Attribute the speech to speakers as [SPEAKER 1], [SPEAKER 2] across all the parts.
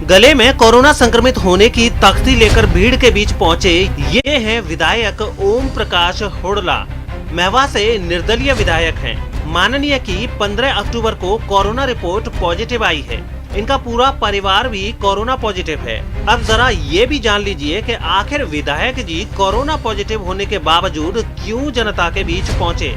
[SPEAKER 1] गले में कोरोना संक्रमित होने की तख्ती लेकर भीड़ के बीच पहुंचे ये हैं विधायक ओम प्रकाश हुड्डा। महवा से निर्दलीय विधायक हैं। माननीय की 15 अक्टूबर को कोरोना रिपोर्ट पॉजिटिव आई है। इनका पूरा परिवार भी कोरोना पॉजिटिव है। अब जरा ये भी जान लीजिए कि आखिर विधायक जी कोरोना पॉजिटिव होने के बावजूद क्यों जनता के बीच पहुंचे।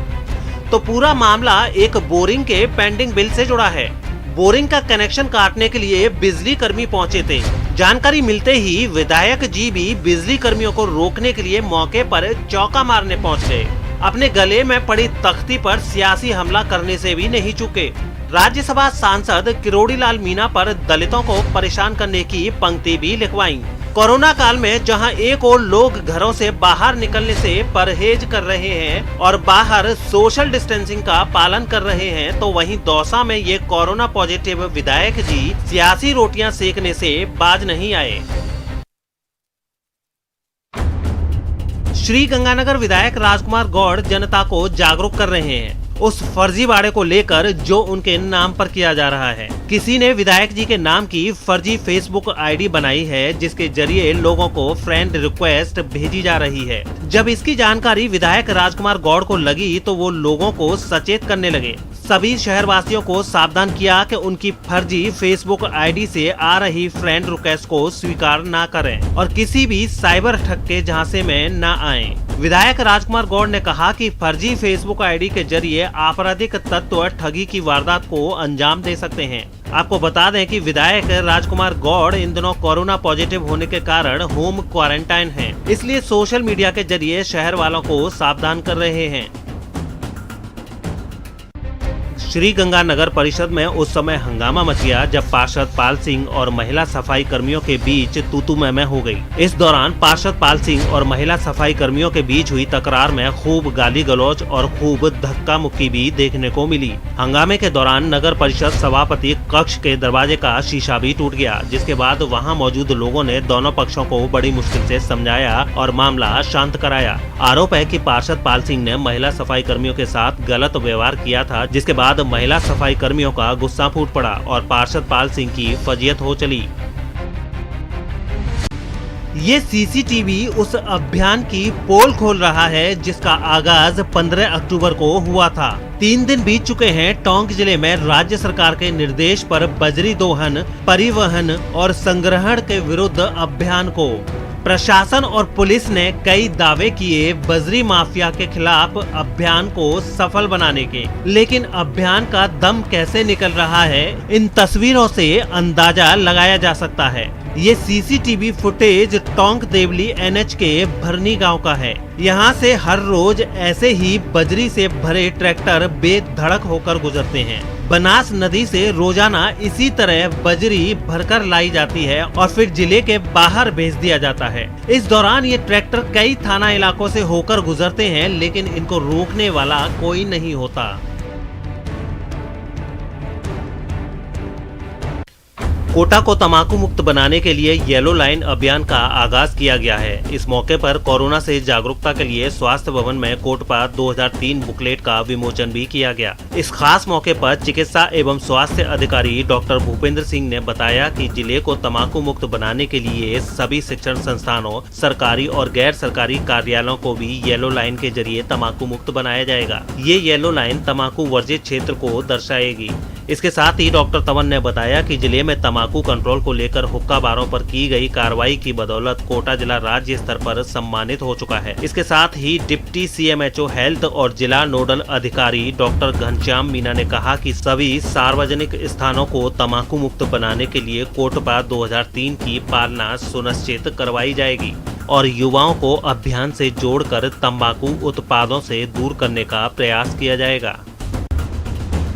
[SPEAKER 1] तो पूरा मामला एक बोरिंग के पेंडिंग बिल से जुड़ा है। बोरिंग का कनेक्शन काटने के लिए बिजली कर्मी पहुंचे थे। जानकारी मिलते ही विधायक जी भी बिजली कर्मियों को रोकने के लिए मौके पर चौका मारने पहुंच गए। अपने गले में पड़ी तख्ती पर सियासी हमला करने से भी नहीं चूके। राज्यसभा सांसद किरोड़ी लाल मीणा पर दलितों को परेशान करने की पंक्ति भी लिखवाई। कोरोना काल में जहां एक और लोग घरों से बाहर निकलने से परहेज कर रहे हैं और बाहर सोशल डिस्टेंसिंग का पालन कर रहे हैं, तो वहीं दौसा में ये कोरोना पॉजिटिव विधायक जी सियासी रोटियां सेकने से बाज नहीं आए। श्री गंगानगर विधायक राजकुमार गौड़ जनता को जागरूक कर रहे हैं उस फर्जीवाड़े को लेकर जो उनके नाम पर किया जा रहा है। किसी ने विधायक जी के नाम की फर्जी फेसबुक आईडी बनाई है, जिसके जरिए लोगों को फ्रेंड रिक्वेस्ट भेजी जा रही है। जब इसकी जानकारी विधायक राजकुमार गौड़ को लगी तो वो लोगों को सचेत करने लगे। सभी शहरवासियों को सावधान किया कि उनकी फर्जी फेसबुक आईडी से आ रही फ्रेंड रिक्वेस्ट को स्वीकार न करें और किसी भी साइबर ठग के झांसे में न आएं। विधायक राजकुमार गौड़ ने कहा कि फर्जी फेसबुक आईडी के जरिए आपराधिक तत्व ठगी की वारदात को अंजाम दे सकते हैं। आपको बता दें कि विधायक राजकुमार गौड़ इन दिनों कोरोना पॉजिटिव होने के कारण होम क्वारंटाइन हैं, इसलिए सोशल मीडिया के जरिए शहर वालों को सावधान कर रहे हैं। श्री गंगा नगर परिषद में उस समय हंगामा मच गया जब पार्षद पाल सिंह और महिला सफाई कर्मियों के बीच तू मैं हो गई। इस दौरान पार्षद पाल सिंह और महिला सफाई कर्मियों के बीच हुई तकरार में खूब गाली गलौज और खूब धक्का मुक्की भी देखने को मिली। हंगामे के दौरान नगर परिषद सभापति कक्ष के दरवाजे का शीशा भी टूट गया, जिसके बाद वहां मौजूद लोगों ने दोनों पक्षों को बड़ी मुश्किल से समझाया और मामला शांत कराया। आरोप है कि पार्षद पाल सिंह ने महिला सफाई कर्मियों के साथ गलत व्यवहार किया था, जिसके बाद महिला सफाई कर्मियों का गुस्सा फूट पड़ा और पार्षद पाल सिंह की फजीयत हो चली। ये सीसीटीवी उस अभियान की पोल खोल रहा है जिसका आगाज 15 अक्टूबर को हुआ था। 3 दिन बीत चुके हैं टोंक जिले में राज्य सरकार के निर्देश पर बजरी दोहन, परिवहन और संग्रहण के विरुद्ध अभियान को। प्रशासन और पुलिस ने कई दावे किए बजरी माफिया के खिलाफ अभियान को सफल बनाने के, लेकिन अभियान का दम कैसे निकल रहा है इन तस्वीरों से अंदाजा लगाया जा सकता है। ये CCTV footage Tonk Deoli NH के भरनी गांव का है। यहाँ से हर रोज ऐसे ही बजरी से भरे ट्रैक्टर बेधड़क होकर गुजरते हैं। बनास नदी से रोजाना इसी तरह बजरी भरकर लाई जाती है और फिर जिले के बाहर भेज दिया जाता है। इस दौरान ये ट्रैक्टर कई थाना इलाकों से होकर गुजरते हैं, लेकिन इनको रोकने वाला कोई नहीं होता। कोटा को तंबाकू मुक्त बनाने के लिए येलो लाइन अभियान का आगाज किया गया है। इस मौके पर कोरोना से जागरूकता के लिए स्वास्थ्य भवन में कोटपा 2003 बुकलेट का विमोचन भी किया गया। इस खास मौके पर चिकित्सा एवं स्वास्थ्य अधिकारी डॉक्टर भूपेंद्र सिंह ने बताया कि जिले को तंबाकू मुक्त बनाने के लिए सभी शिक्षण संस्थानों, सरकारी और गैर सरकारी कार्यालयों को भी येलो लाइन के जरिए तंबाकू मुक्त बनाया जाएगा। ये येलो लाइन तंबाकू वर्जित क्षेत्र को दर्शाएगी। इसके साथ ही डॉक्टर तवन ने बताया कि जिले में तंबाकू कंट्रोल को लेकर हुक्का बारों पर की गई कार्रवाई की बदौलत कोटा जिला राज्य स्तर पर सम्मानित हो चुका है। इसके साथ ही डिप्टी सीएमएचओ हेल्थ और जिला नोडल अधिकारी डॉक्टर घनश्याम मीणा ने कहा कि सभी सार्वजनिक स्थानों को तंबाकू मुक्त बनाने के लिए कोटपा 2003 की पालना सुनिश्चित करवाई जाएगी और युवाओं को अभियान से जोड़कर तंबाकू उत्पादों से दूर करने का प्रयास किया जाएगा।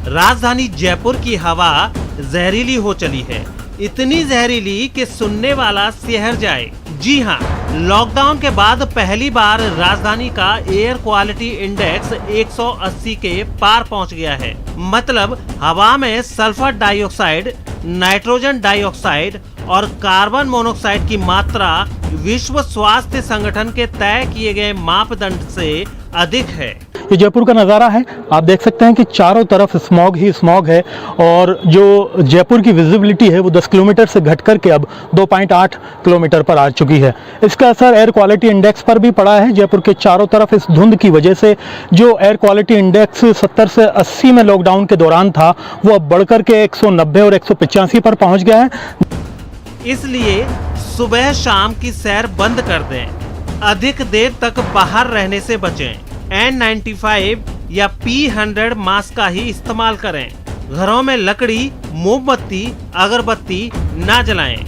[SPEAKER 1] राजधानी जयपुर की हवा जहरीली हो चली है, इतनी जहरीली कि सुनने वाला सिहर जाए। जी हाँ, लॉकडाउन के बाद पहली बार राजधानी का एयर क्वालिटी इंडेक्स 180 के पार पहुंच गया है। मतलब हवा में सल्फर डाइऑक्साइड, नाइट्रोजन डाइऑक्साइड और कार्बन मोनोऑक्साइड की मात्रा विश्व स्वास्थ्य संगठन के तय किए गए मापदंड से अधिक है।
[SPEAKER 2] ये जयपुर का नज़ारा है। आप देख सकते हैं कि चारों तरफ स्मॉग ही स्मॉग है और जो जयपुर की विजिबिलिटी है वो 10 किलोमीटर से घट करके अब 2.8 किलोमीटर पर आ चुकी है। इसका असर एयर क्वालिटी इंडेक्स पर भी पड़ा है। जयपुर के चारों तरफ इस धुंध की वजह से जो एयर क्वालिटी इंडेक्स 70 से 80 में लॉकडाउन के दौरान था वो अब बढ़कर के 190 और 185 पर पहुंच गया है।
[SPEAKER 1] इसलिए सुबह शाम की सैर बंद कर दें, अधिक देर तक बाहर रहने से बचें, N95 या P100 मास्क का ही इस्तेमाल करें, घरों में लकड़ी, मोमबत्ती, अगरबत्ती ना जलाएं,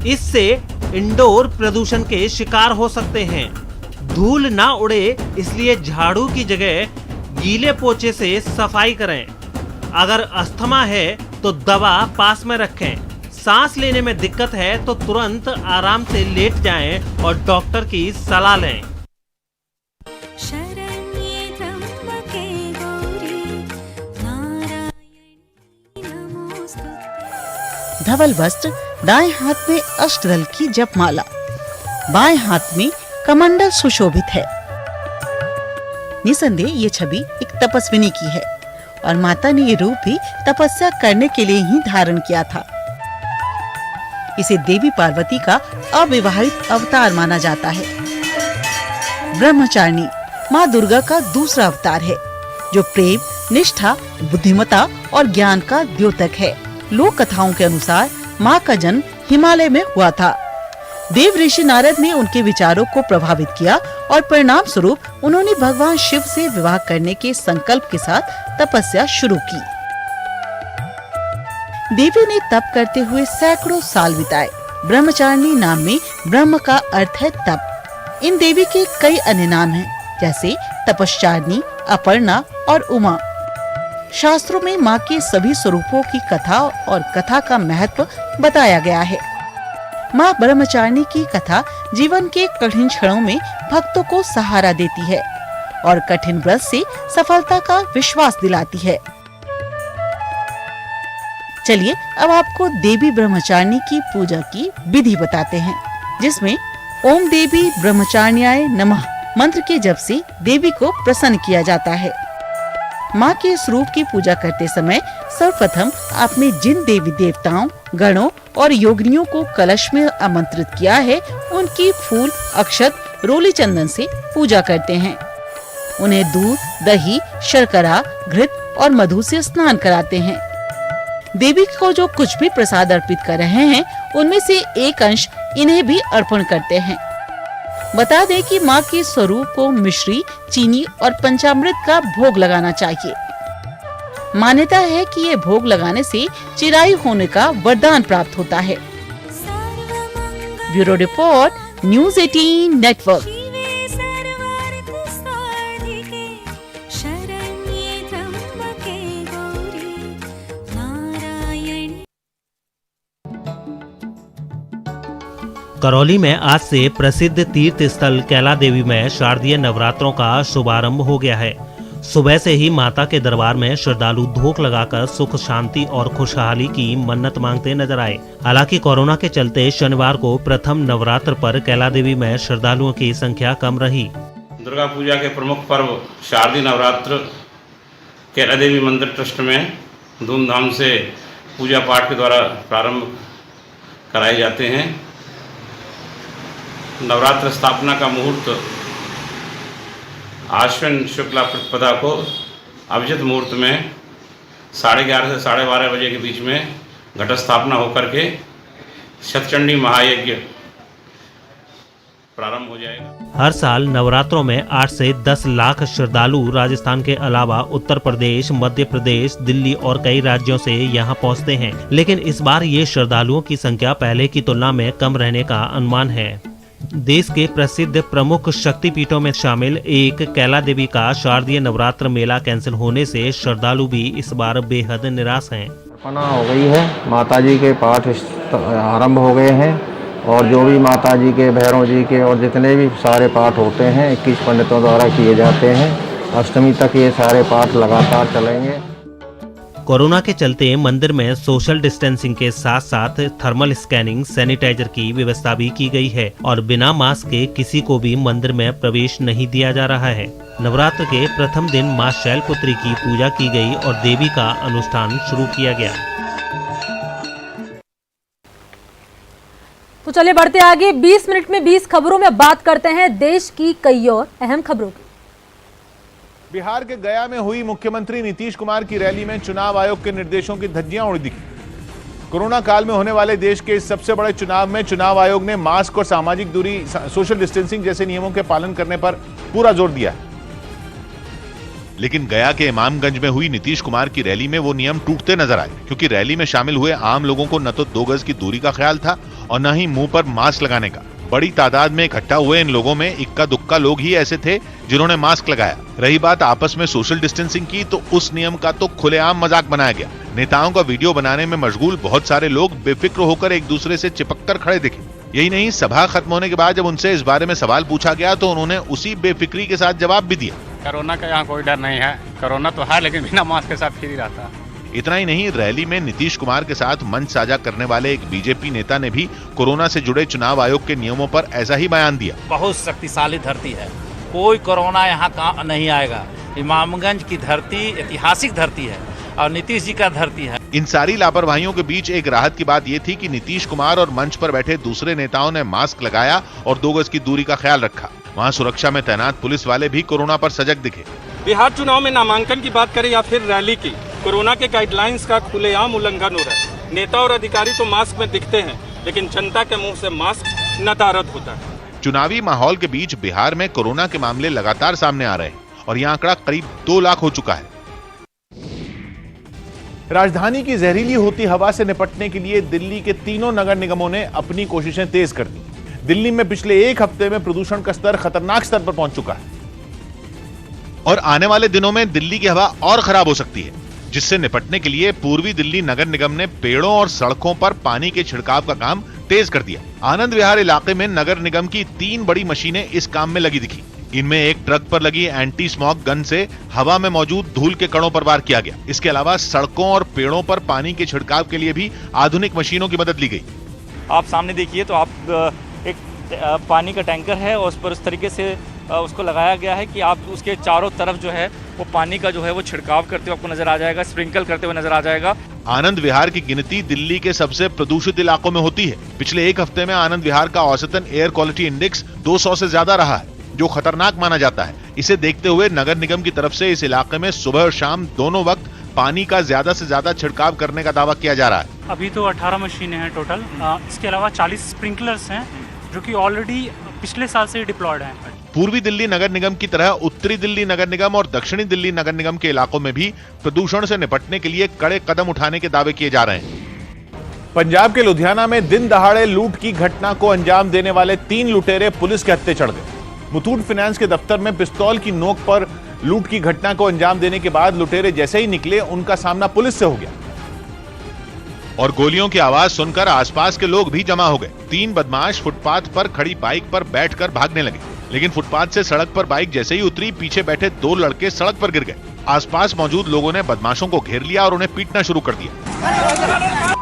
[SPEAKER 1] इससे इंडोर प्रदूषण के शिकार हो सकते हैं। धूल ना उड़े इसलिए झाड़ू की जगह गीले पोछे से सफाई करें। अगर अस्थमा है तो दवा पास में रखें। सांस लेने में दिक्कत है तो तुरंत आराम से लेट जाएं और डॉक्टर की सलाह लें।
[SPEAKER 3] धवल वस्त्र, दाएं हाथ में अष्टदल की जपमाला, बाएं हाथ में कमंडल सुशोभित है। निसंदेह ये छवि एक तपस्विनी की है और माता ने ये रूप भी तपस्या करने के लिए ही धारण किया था। इसे देवी पार्वती का अविवाहित अवतार माना जाता है। ब्रह्मचारिणी माँ दुर्गा का दूसरा अवतार है जो प्रेम, निष्ठा, बुद्धिमता और ज्ञान का द्योतक है। लोक कथाओं के अनुसार माँ का जन्म हिमालय में हुआ था। देव ऋषि नारद ने उनके विचारों को प्रभावित किया और परिणाम स्वरूप उन्होंने भगवान शिव से विवाह करने के संकल्प के साथ तपस्या शुरू की। देवी ने तप करते हुए सैकड़ों साल बिताए। ब्रह्मचारिणी नाम में ब्रह्म का अर्थ है तप। इन देवी के कई अन्य नाम हैं, जैसे तपश्चारिणी, अपर्णा और उमा। शास्त्रों में माँ के सभी स्वरूपों की कथा और कथा का महत्व बताया गया है। माँ ब्रह्मचारिणी की कथा जीवन के कठिन क्षणों में भक्तों को सहारा देती है और कठिन व्रत से सफलता का विश्वास दिलाती है। चलिए अब आपको देवी ब्रह्मचारिणी की पूजा की विधि बताते हैं, जिसमें ओम देवी ब्रह्मचारिण्याय नमः मंत्र के जप से देवी को प्रसन्न किया जाता है। माँ के स्वरूप की पूजा करते समय सर्वप्रथम आपने जिन देवी देवताओं, गणों और योगिनियों को कलश में आमंत्रित किया है, उनकी फूल, अक्षत, रोली चंदन से पूजा करते हैं। उन्हें दूध, दही, शर्करा, घृत और मधु से स्नान कराते हैं। देवी को जो कुछ भी प्रसाद अर्पित कर रहे हैं, उनमें से एक अंश इन्हें भी अर्पण करते हैं। बता दें कि माँ के स्वरूप को मिश्री, चीनी और पंचामृत का भोग लगाना चाहिए। मान्यता है कि ये भोग लगाने से चिरायु होने का वरदान प्राप्त होता है। Bureau report, news 18 network.
[SPEAKER 1] Karauli में आज से प्रसिद्ध तीर्थ स्थल कैला देवी में शारदीय नवरात्रों का शुभारंभ हो गया है। सुबह से ही माता के दरबार में श्रद्धालु धूप लगाकर सुख, शांति और खुशहाली की मन्नत मांगते नजर आए। हालांकि कोरोना के चलते शनिवार को प्रथम नवरात्र पर कैला देवी में श्रद्धालुओं की संख्या कम रही।
[SPEAKER 4] दुर्गा पूजा के प्रमुख पर्व शारदीय नवरात्र कैला देवी मंदिर ट्रस्ट में धूमधाम से पूजा पाठ के द्वारा प्रारंभ कराए जाते हैं। नवरात्र स्थापना का मुहूर्त आश्विन शुक्ला प्रतिपदा को अभिजित मुहूर्त में 11:30 से 12:30 बजे के बीच में घट स्थापना होकर के शतचंडी महायज्ञ प्रारंभ हो जाएगा।
[SPEAKER 1] हर साल नवरात्रों में 8 से 10 लाख श्रद्धालु राजस्थान के अलावा उत्तर प्रदेश, मध्य प्रदेश, दिल्ली और कई राज्यों से यहां पहुंचते हैं। लेकिन इस बार ये श्रद्धालुओं की संख्या पहले की तुलना में कम रहने का अनुमान है। देश के प्रसिद्ध प्रमुख शक्तिपीठों में शामिल एक कैला देवी का शारदीय नवरात्र मेला कैंसिल होने से श्रद्धालु भी इस बार बेहद निराश हैं।
[SPEAKER 5] अर्पणा हो गई है, माताजी के पाठ आरंभ हो गए हैं और जो भी माताजी के, भैरव जी के और जितने भी सारे पाठ होते हैं 21 पंडितों द्वारा किए जाते हैं। अष्टमी तक ये सारे पाठ लगातार चलेंगे।
[SPEAKER 1] कोरोना के चलते मंदिर में सोशल डिस्टेंसिंग के साथ साथ थर्मल स्कैनिंग, सैनिटाइजर की व्यवस्था भी की गई है और बिना मास्क के किसी को भी मंदिर में प्रवेश नहीं दिया जा रहा है। नवरात्र के प्रथम दिन मां शैलपुत्री की पूजा की गई और देवी का अनुष्ठान शुरू किया गया।
[SPEAKER 6] तो चलिए बढ़ते आगे। 20 मिनट में 20 खबरों में बात करते हैं देश की कई और अहम खबरों की।
[SPEAKER 7] बिहार के गया में हुई मुख्यमंत्री नीतीश कुमार की रैली में चुनाव आयोग के निर्देशों की धज्जियां उड़ दिखी। कोरोना काल में होने वाले देश के इस सबसे बड़े चुनाव में चुनाव आयोग ने मास्क और सामाजिक दूरी, सोशल डिस्टेंसिंग जैसे नियमों के पालन करने पर पूरा जोर दिया है।
[SPEAKER 8] लेकिन गया के इमामगंज में हुई नीतीश कुमार की रैली में वो नियम टूटते नजर आए, क्योंकि रैली में शामिल हुए आम लोगों को न तो 2 गज की दूरी का ख्याल था और न ही मुंह पर मास्क लगाने का। बड़ी तादाद में इकट्ठा हुए इन लोगों में इक्का दुक्का लोग ही ऐसे थे जिन्होंने मास्क लगाया। रही बात आपस में सोशल डिस्टेंसिंग की, तो उस नियम का तो खुलेआम मजाक बनाया गया। नेताओं का वीडियो बनाने में मशगूल बहुत सारे लोग बेफिक्र होकर एक दूसरे से चिपक कर खड़े दिखे। यही नहीं, सभा खत्म होने के बाद जब उनसे इस बारे में सवाल पूछा गया तो उन्होंने उसी बेफिक्री के साथ जवाब भी दिया।
[SPEAKER 9] कोरोना का यहाँ कोई डर नहीं है, कोरोना तो है लेकिन बिना मास्क के साथ फ्री रहता है।
[SPEAKER 8] इतना ही नहीं, रैली में नीतीश कुमार के साथ मंच साझा करने वाले एक बीजेपी नेता ने भी कोरोना से जुड़े चुनाव आयोग के नियमों पर ऐसा ही बयान दिया।
[SPEAKER 10] बहुत शक्तिशाली धरती है, कोई कोरोना यहाँ नहीं आएगा। इमामगंज की धरती ऐतिहासिक धरती है और नीतीश जी का धरती है।
[SPEAKER 8] इन सारी लापरवाहियों के बीच एक राहत की बात ये थी कि नीतीश कुमार और मंच पर बैठे दूसरे नेताओं ने मास्क लगाया और 2 गज की दूरी का ख्याल रखा। वहाँ सुरक्षा में तैनात पुलिस वाले भी कोरोना पर सजग दिखे।
[SPEAKER 11] बिहार चुनाव में नामांकन की बात करें या फिर रैली की, कोरोना के गाइडलाइंस का खुलेआम उल्लंघन हो रहा है। नेता और अधिकारी तो मास्क में दिखते हैं, लेकिन जनता के मुंह से मास्क नदारद होता है।
[SPEAKER 8] चुनावी माहौल के बीच बिहार में कोरोना के मामले लगातार सामने आ रहे हैं और यह आंकड़ा करीब 2 लाख हो चुका है।
[SPEAKER 7] राजधानी की जहरीली होती हवा से निपटने के लिए दिल्ली के तीनों नगर निगमों ने अपनी कोशिशें तेज कर दी। दिल्ली में पिछले 1 हफ्ते में प्रदूषण का स्तर खतरनाक स्तर पर पहुंच चुका है
[SPEAKER 8] और आने वाले दिनों में दिल्ली की हवा और खराब हो सकती है, जिससे निपटने के लिए पूर्वी दिल्ली नगर निगम ने पेड़ों और सड़कों पर पानी के छिड़काव का काम तेज कर दिया। आनंद विहार इलाके में नगर निगम की 3 बड़ी मशीनें इस काम में लगी दिखी। इनमें एक ट्रक पर लगी एंटी स्मॉग गन से हवा में मौजूद धूल के कणों पर वार किया गया। इसके अलावा सड़कों और पेड़ों पर पानी के छिड़काव के लिए भी आधुनिक मशीनों की मदद ली गई।
[SPEAKER 12] आप सामने देखिए तो आप एक पानी का टैंकर है और उस पर उस तरीके से उसको लगाया गया है कि आप उसके चारों तरफ जो है वो पानी का जो है वो छिड़काव करते हुए आपको नजर आ जाएगा, स्प्रिंकल करते हुए नजर आ जाएगा।
[SPEAKER 8] आनंद विहार की गिनती दिल्ली के सबसे प्रदूषित इलाकों में होती है। पिछले 1 हफ्ते में आनंद विहार का औसतन एयर क्वालिटी इंडेक्स 200 से ज्यादा रहा है, जो खतरनाक माना जाता है। इसे देखते हुए नगर निगम की तरफ से इस इलाके में सुबह और शाम दोनों वक्त पानी का ज्यादा से ज्यादा छिड़काव करने का दावा किया जा रहा है।
[SPEAKER 13] अभी तो 18 मशीनें हैं टोटल। इसके अलावा 40 स्प्रिंकलर्स हैं जो कि ऑलरेडी पिछले साल से डिप्लॉयड हैं।
[SPEAKER 8] पूर्वी दिल्ली नगर निगम की तरह उत्तरी दिल्ली नगर निगम और दक्षिणी दिल्ली नगर निगम के इलाकों में भी प्रदूषण से निपटने के लिए कड़े कदम उठाने के दावे किए जा रहे हैं।
[SPEAKER 7] पंजाब के लुधियाना में दिन दहाड़े लूट की घटना को अंजाम देने वाले 3 लुटेरे पुलिस के हत्थे चढ़ गए। मुथूट फाइनेंस के दफ्तर में पिस्तौल की नोक पर लूट की घटना को अंजाम देने के बाद लुटेरे जैसे ही निकले, उनका सामना पुलिस से हो गया
[SPEAKER 8] और गोलियों की आवाज सुनकर आसपास के लोग भी जमा हो गए। 3 बदमाश फुटपाथ पर खड़ी बाइक पर बैठकर भागने लगे, लेकिन फुटपाथ से सड़क पर बाइक जैसे ही उतरी, पीछे बैठे 2 लड़के सड़क पर गिर गए। आसपास मौजूद लोगों ने बदमाशों को घेर लिया और उन्हें पीटना शुरू कर दिया।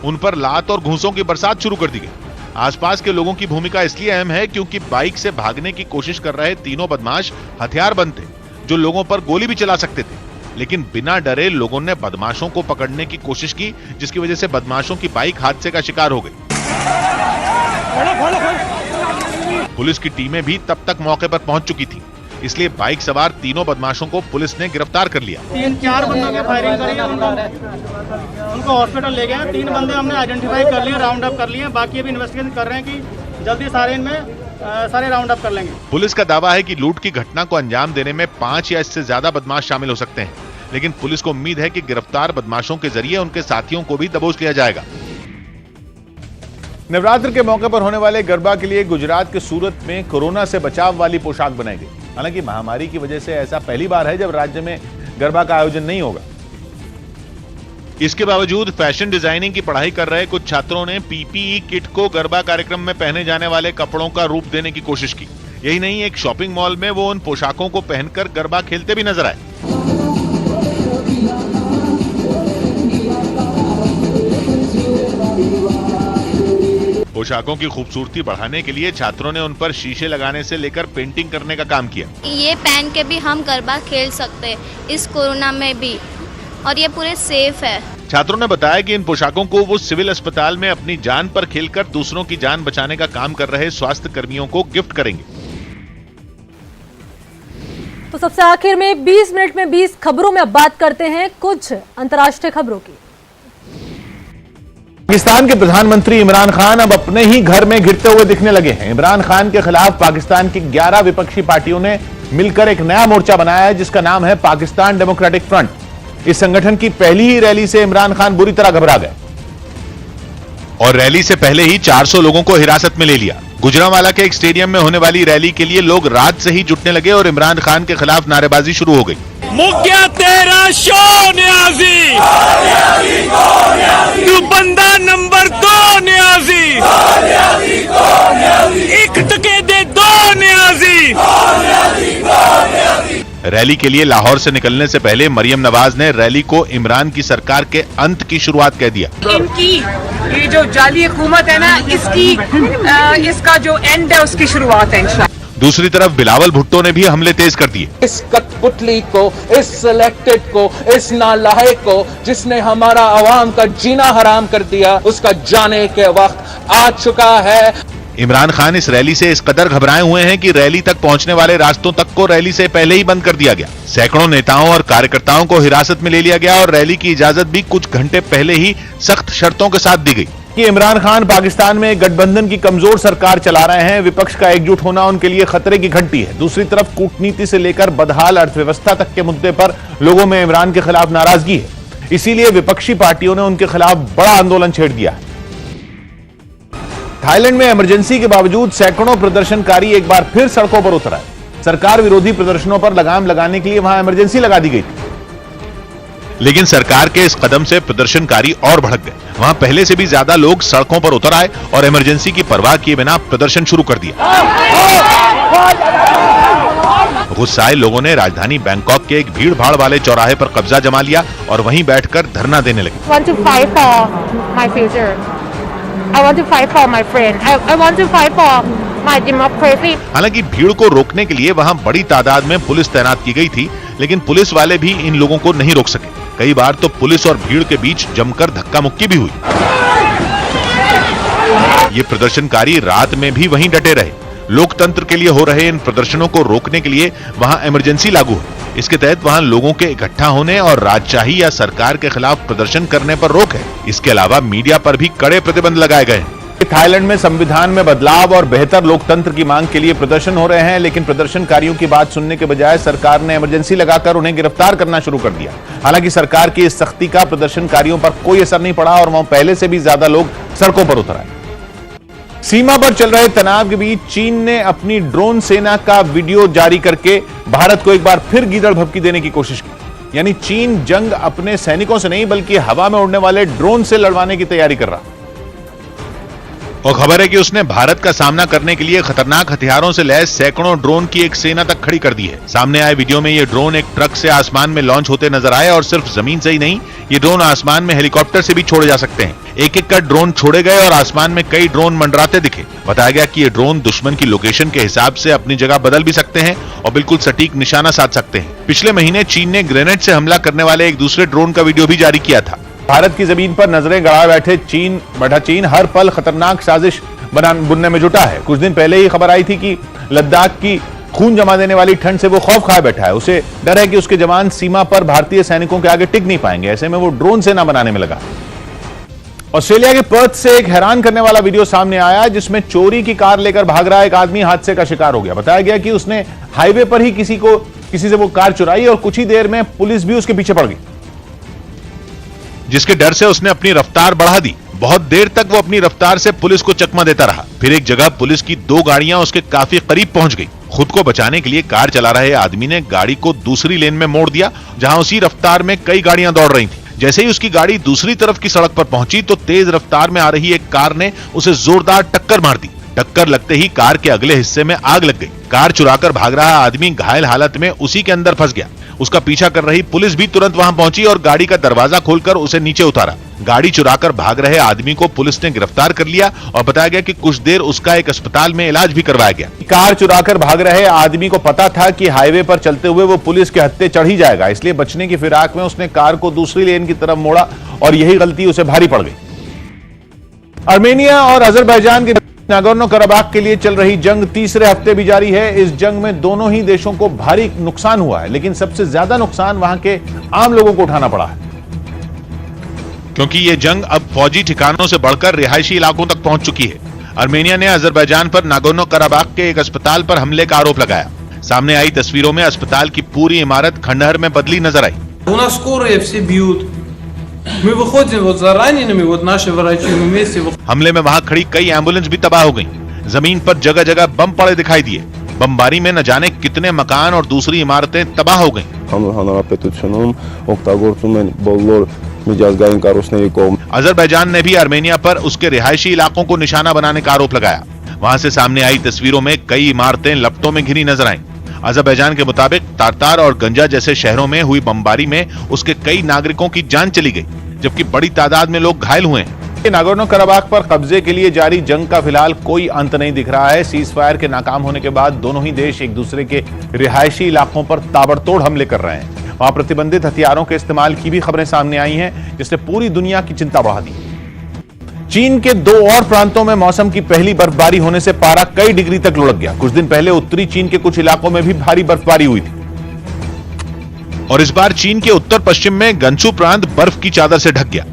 [SPEAKER 8] उन पर लात और घूंसों की बरसात शुरू कर दी गई। आसपास के लोगों की भूमिका इसलिए अहम है क्योंकि बाइक से भागने की कोशिश कर रहे तीनों बदमाश हथियारबंद थे, जो लोगों पर गोली भी चला सकते थे। लेकिन बिना डरे लोगों ने बदमाशों को पकड़ने की कोशिश की, जिसकी वजह से बदमाशों की बाइक हादसे का शिकार हो गई। पुलिस की टीमें भी तब तक मौके पर पहुंच चुकी थी, इसलिए बाइक सवार तीनों बदमाशों को पुलिस ने गिरफ्तार कर लिया।
[SPEAKER 14] 3-4 बंदों की फायरिंग करी, उनको हॉस्पिटल ले गए। 3 बंदे हमने आइडेंटिफाई कर लिए, राउंड अप कर लिए। बाकी अभी इन्वेस्टिगेशन कर रहे हैं कि जल्दी सारे इनमें सारे राउंड अप कर लेंगे।
[SPEAKER 8] पुलिस का दावा है कि लूट की घटना को अंजाम देने में 5 या इससे ज्यादा बदमाश शामिल हो सकते हैं, लेकिन पुलिस को उम्मीद है कि गिरफ्तार बदमाशों के जरिए उनके साथियों को भी दबोच लिया जाएगा।
[SPEAKER 7] नवरात्र के मौके पर होने वाले गरबा के लिए गुजरात के सूरत में कोरोना से बचाव वाली पोशाक बनाई गई। हालांकि महामारी की वजह से ऐसा पहली बार है जब राज्य में गरबा का आयोजन नहीं होगा।
[SPEAKER 8] इसके बावजूद फैशन डिजाइनिंग की पढ़ाई कर रहे कुछ छात्रों ने पीपीई किट को गरबा कार्यक्रम में पहने जाने वाले कपड़ों का रूप देने की कोशिश की। यही नहीं, एक शॉपिंग मॉल में वो उन पोशाकों को पहनकर गरबा खेलते भी नजर आए। पोशाकों की खूबसूरती बढ़ाने के लिए छात्रों ने उन पर शीशे लगाने से लेकर पेंटिंग करने का काम किया।
[SPEAKER 15] ये पहन के भी हम गरबा खेल सकते हैं इस कोरोना में भी, और ये पूरे सेफ है।
[SPEAKER 8] छात्रों ने बताया कि इन पोशाकों को वो सिविल अस्पताल में अपनी जान पर खेलकर दूसरों की जान बचाने का काम कर रहे स्वास्थ्य कर्मियों को गिफ्ट करेंगे।
[SPEAKER 6] तो सबसे आखिर में 20 मिनट में 20 खबरों में अब बात करते हैं कुछ अंतर्राष्ट्रीय खबरों की।
[SPEAKER 7] पाकिस्तान के प्रधानमंत्री इमरान खान अब अपने ही घर में घिरते हुए दिखने लगे हैं। इमरान खान के खिलाफ पाकिस्तान की 11 विपक्षी पार्टियों ने मिलकर एक नया मोर्चा बनाया है, जिसका नाम है पाकिस्तान डेमोक्रेटिक फ्रंट। इस संगठन की पहली ही रैली से इमरान खान बुरी तरह घबरा गए
[SPEAKER 8] और रैली से पहले ही 400 लोगों को हिरासत में ले लिया। गुजरांवाला के एक स्टेडियम में होने वाली रैली के लिए लोग रात से ही जुटने लगे और इमरान खान के खिलाफ नारेबाजी शुरू हो गई।
[SPEAKER 16] मुक्या तेरा शो न्याजी, तू बंदा नंबर 2 न्याजी, एक टके दे 2 न्याजी।
[SPEAKER 8] रैली के लिए लाहौर से निकलने से पहले मरियम नवाज ने रैली को इमरान की सरकार के अंत की शुरुआत कह दिया।
[SPEAKER 17] इनकी ये जो जाली हुकूमत है ना, इसका जो एंड है उसकी शुरुआत है इंशाल्लाह।
[SPEAKER 8] दूसरी तरफ बिलावल भुट्टो ने भी हमले तेज कर दिए।
[SPEAKER 18] इस कठपुतली को, इस सिलेक्टेड को, इस नालायक को, जिसने हमारा आवाम का जीना हराम कर दिया, उसका जाने के वक्त आ चुका है।
[SPEAKER 8] इमरान खान इस रैली से इस कदर घबराए हुए हैं कि रैली तक पहुंचने वाले रास्तों तक को रैली से पहले ही बंद कर दिया गया। सैकड़ों नेताओं और कार्यकर्ताओं को हिरासत में ले लिया गया और रैली की इजाजत भी कुछ घंटे पहले ही सख्त शर्तों के साथ दी गई।
[SPEAKER 7] कि इमरान खान पाकिस्तान में गठबंधन की कमजोर सरकार चला रहे हैं। विपक्ष का एकजुट होना उनके लिए खतरे की घंटी है। दूसरी तरफ कूटनीति से लेकर बदहाल अर्थव्यवस्था तक के मुद्दे पर लोगों में इमरान के खिलाफ नाराजगी है। इसीलिए विपक्षी पार्टियों ने उनके खिलाफ बड़ा आंदोलन छेड़ दिया है। थाईलैंड में इमरजेंसी के बावजूद सैकड़ों प्रदर्शनकारी एक बार फिर सड़कों पर उतर आए। सरकार विरोधी प्रदर्शनों पर लगाम लगाने के लिए वहां इमरजेंसी लगा दी गई थी,
[SPEAKER 8] लेकिन सरकार के इस कदम से प्रदर्शनकारी और भड़क गए। वहां पहले से भी ज्यादा लोग सड़कों पर उतर आए और इमरजेंसी की परवाह किए बिना प्रदर्शन शुरू कर दिया। गुस्साए लोगों ने राजधानी बैंकॉक के एक भीड़ भाड़ वाले चौराहे पर कब्जा जमा लिया और वहीं बैठकर धरना देने लगे। हालांकि भीड़ को रोकने के लिए वहां बड़ी तादाद में पुलिस तैनात की गई थी, लेकिन पुलिस वाले भी इन लोगों को नहीं रोक सके। कई बार तो पुलिस और भीड़ के बीच जमकर धक्का मुक्की भी हुई। ये प्रदर्शनकारी रात में भी वहीं डटे रहे। लोकतंत्र के लिए हो रहे इन प्रदर्शनों को रोकने के लिए वहां इमरजेंसी लागू है। इसके तहत वहां लोगों के इकट्ठा होने और राजशाही या सरकार के खिलाफ प्रदर्शन करने पर रोक है। इसके अलावा मीडिया पर भी कड़े प्रतिबंध लगाए गए हैं।
[SPEAKER 7] थाईलैंड में संविधान में बदलाव और बेहतर लोकतंत्र की मांग के लिए प्रदर्शन हो रहे हैं, लेकिन प्रदर्शनकारियों की बात सुनने के बजाय सरकार ने इमरजेंसी लगाकर उन्हें गिरफ्तार करना शुरू कर दिया। हालांकि सरकार की इस सख्ती का प्रदर्शनकारियों पर कोई असर नहीं पड़ा और वहां पहले से भी ज्यादा लोग सड़कों पर उतर आए। सीमा पर चल रहे तनाव के बीच चीन ने अपनी ड्रोन सेना का वीडियो जारी करके भारत को एक बार फिर गीदड़ भभकी देने की कोशिश की। यानी चीन जंग अपने सैनिकों से नहीं बल्कि हवा में उड़ने वाले ड्रोन से लड़वाने की तैयारी कर रहा।
[SPEAKER 8] और खबर है कि उसने भारत का सामना करने के लिए खतरनाक हथियारों से लैस सैकड़ों ड्रोन की एक सेना तक खड़ी कर दी है। सामने आए वीडियो में ये ड्रोन एक ट्रक से आसमान में लॉन्च होते नजर आए और सिर्फ जमीन से ही नहीं, ये ड्रोन आसमान में हेलीकॉप्टर से भी छोड़े जा सकते हैं। एक एक कर ड्रोन छोड़े गए और आसमान में कई ड्रोन मंडराते दिखे। बताया गया कि ये ड्रोन दुश्मन की लोकेशन के हिसाब से अपनी जगह बदल भी सकते हैं और बिल्कुल सटीक निशाना साध सकते हैं। पिछले महीने चीन ने ग्रेनेड से हमला करने वाले एक दूसरे ड्रोन का वीडियो भी जारी किया था।
[SPEAKER 7] भारत की जमीन पर नजरें गड़ाए बैठे चीन हर पल खतरनाक साजिश बुनने में जुटा है। कुछ दिन पहले ही खबर आई थी कि लद्दाख की खून जमा देने वाली ठंड से वो खौफ खाए बैठा है। उसे डर है कि उसके जवान सीमा पर भारतीय सैनिकों के आगे टिक नहीं पाएंगे। ऐसे में वो ड्रोन सेना बनाने में लगा। ऑस्ट्रेलिया के पर्थ से एक हैरान करने वाला वीडियो सामने आया, जिसमें चोरी की कार लेकर भाग रहा एक आदमी हादसे का शिकार हो गया। बताया गया कि उसने हाईवे पर ही किसी से वो कार चुराई और कुछ ही देर में पुलिस भी उसके पीछे पड़ गई,
[SPEAKER 8] जिसके डर से उसने अपनी रफ्तार बढ़ा दी। बहुत देर तक वो अपनी रफ्तार से पुलिस को चकमा देता रहा। फिर एक जगह पुलिस की 2 गाड़ियां उसके काफी करीब पहुंच गई। खुद को बचाने के लिए कार चला रहे आदमी ने गाड़ी को दूसरी लेन में मोड़ दिया, जहां उसी रफ्तार में कई गाड़ियां दौड़ रही थी। जैसे ही उसकी गाड़ी दूसरी तरफ की सड़क पर पहुंची तो तेज रफ्तार में आ रही एक कार ने उसे जोरदार टक्कर मार दी। टक्कर लगते ही कार के अगले हिस्से में आग लग गई। कार चुराकर भाग रहा आदमी घायल हालत में उसी के अंदर फंस गया। उसका पीछा कर रही पुलिस भी तुरंत वहां पहुंची और गाड़ी का दरवाजा खोलकर उसे नीचे उतारा। गाड़ी चुराकर भाग रहे आदमी को पुलिस ने गिरफ्तार कर लिया और बताया गया कि कुछ देर उसका एक अस्पताल में इलाज भी करवाया गया।
[SPEAKER 7] कार चुराकर भाग रहे आदमी को पता था कि हाईवे पर चलते हुए वो पुलिस के हत्थे चढ़ ही जाएगा, इसलिए बचने की फिराक में उसने कार को दूसरी लेन की तरफ मोड़ा और यही गलती उसे भारी पड़ गई। आर्मेनिया और अजरबैजान के नागोर्नो कराबाख के लिए चल रही जंग तीसरे हफ्ते भी जारी है। इस जंग में दोनों ही देशों को भारी नुकसान हुआ है, लेकिन सबसे ज्यादा नुकसान वहां के आम लोगों को उठाना पड़ा है,
[SPEAKER 8] क्योंकि ये जंग अब फौजी ठिकानों से बढ़कर रिहायशी इलाकों तक पहुंच चुकी है। आर्मेनिया ने अजरबैजान पर नागोर्नो कराबाख के एक अस्पताल पर हमले का आरोप लगाया। सामने आई तस्वीरों में अस्पताल की पूरी इमारत खंडहर में बदली नजर आई। हमले में वहां खड़ी कई एम्बुलेंस भी तबाह हो गईं। जमीन पर जगह जगह बम पड़े दिखाई दिए। बमबारी में न जाने कितने मकान और दूसरी इमारतें तबाह हो गईं। अजरबैजान ने भी आर्मेनिया पर उसके रिहायशी इलाकों को निशाना बनाने का आरोप लगाया। वहां से सामने आई तस्वीरों में कई इमारतें लपटों में घिरी नजर आईं। अजरबैजान के मुताबिक तारतार और गंजा जैसे शहरों में हुई बमबारी में उसके कई नागरिकों की जान चली गई, जबकि बड़ी तादाद में लोग घायल हुए हैं।
[SPEAKER 7] नागोर्नो कराबाख पर कब्जे के लिए जारी जंग का फिलहाल कोई अंत नहीं दिख रहा है। सीज फायर के नाकाम होने के बाद दोनों ही देश एक दूसरे के रिहायशी इलाकों पर ताबड़तोड़ हमले कर रहे हैं। वहां प्रतिबंधित हथियारों के इस्तेमाल की भी खबरें सामने आई हैं, जिसने पूरी दुनिया की चिंता बढ़ा दी। चीन के दो और प्रांतों में मौसम की पहली बर्फबारी होने से पारा कई डिग्री तक लुढ़क गया। कुछ दिन पहले उत्तरी चीन के कुछ इलाकों में भी भारी बर्फबारी हुई थी
[SPEAKER 8] और इस बार चीन के उत्तर पश्चिम में गंसू प्रांत बर्फ की चादर से ढक गया।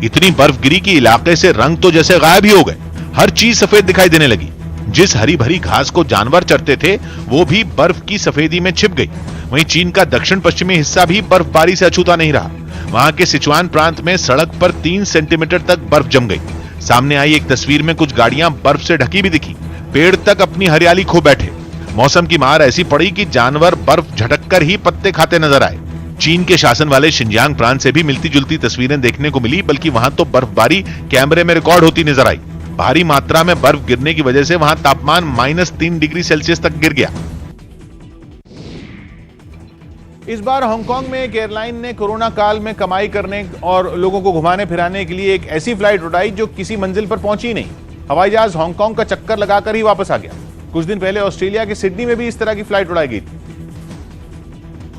[SPEAKER 8] इतनी बर्फ गिरी कि इलाके से रंग तो जैसे गायब ही हो गए। हर चीज सफेद दिखाई देने लगी। जिस हरी भरी घास को जानवर चरते थे वो भी बर्फ की सफेदी में छिप गई। वहीं चीन का दक्षिण पश्चिमी हिस्सा भी बर्फबारी से अछूता नहीं रहा। वहां के सिचुआन प्रांत में सड़क पर 3 सेंटीमीटर तक बर्फ जम गई। सामने आई एक तस्वीर में कुछ गाड़ियां बर्फ से ढकी भी दिखी। पेड़ तक अपनी हरियाली खो बैठे। मौसम की मार ऐसी पड़ी कि जानवर बर्फ झटककर ही पत्ते खाते नजर आए। चीन के शासन वाले शिनजियांग प्रांत से भी मिलती जुलती तस्वीरें देखने को मिली, बल्कि वहां तो बर्फबारी कैमरे में रिकॉर्ड होती नजर आई। भारी मात्रा में बर्फ गिरने की वजह से वहां तापमान -3 डिग्री सेल्सियस तक गिर गया।
[SPEAKER 7] इस बार हांगकांग में एक एयरलाइन ने कोरोना काल में कमाई करने और लोगों को घुमाने फिराने के लिए एक ऐसी फ्लाइट उड़ाई जो किसी मंजिल पर पहुंची नहीं। हवाई जहाज हांगकांग का चक्कर लगाकर ही वापस आ गया। कुछ दिन पहले ऑस्ट्रेलिया के सिडनी में भी इस तरह की फ्लाइट उड़ाई गई थी।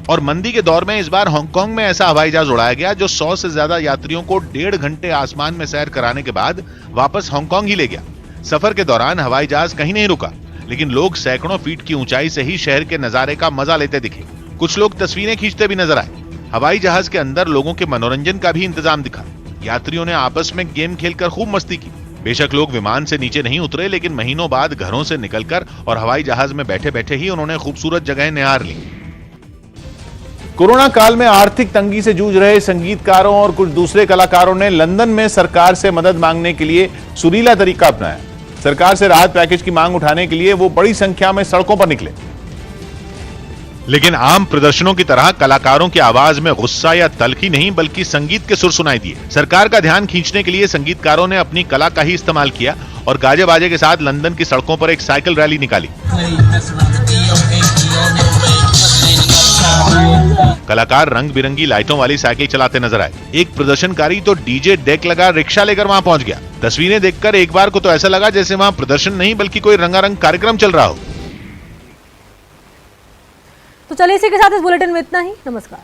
[SPEAKER 8] और मंदी के दौर में इस बार हांगकांग में ऐसा हवाई जहाज उड़ाया गया जो 100 से ज्यादा यात्रियों को 1.5 घंटे आसमान में सैर कराने के बाद वापस हांगकांग ही ले गया। सफर के दौरान हवाई जहाज कहीं नहीं रुका, लेकिन लोग सैकड़ों फीट की ऊंचाई से ही शहर के नजारे का मजा लेते दिखे। कुछ लोग तस्वीरें खींचते भी नजर आए। हवाई जहाज के अंदर लोगों के मनोरंजन का भी इंतजाम दिखा। यात्रियों ने आपस में गेम खेलकर खूब मस्ती की। बेशक लोग विमान से नीचे नहीं उतरे, लेकिन महीनों बाद घरों से निकलकर और हवाई जहाज में बैठे बैठे ही उन्होंने खूबसूरत जगहें निहार ली।
[SPEAKER 7] कोरोना काल में आर्थिक तंगी से जूझ रहे संगीतकारों और कुछ दूसरे कलाकारों ने लंदन में सरकार से मदद मांगने के लिए सुरीला तरीका अपनाया। सरकार से राहत पैकेज की मांग उठाने के लिए वो बड़ी संख्या में सड़कों पर निकले।
[SPEAKER 8] लेकिन आम प्रदर्शनों की तरह कलाकारों की आवाज में गुस्सा या तल्खी नहीं, बल्कि संगीत के सुर सुनाई दिए। सरकार का ध्यान खींचने के लिए संगीतकारों ने अपनी कला का ही इस्तेमाल किया और गाजे बाजे के साथ लंदन की सड़कों पर एक साइकिल रैली निकाली। कलाकार रंग बिरंगी लाइटों वाली साइकिल चलाते नजर आए। एक प्रदर्शनकारी तो डीजे डेक लगा रिक्शा लेकर वहां पहुंच गया। तस्वीरें देखकर एक बार को तो ऐसा लगा जैसे वहां प्रदर्शन नहीं बल्कि कोई रंगारंग कार्यक्रम चल रहा हो।
[SPEAKER 6] तो चलिए इसी के साथ इस बुलेटिन में इतना ही। नमस्कार।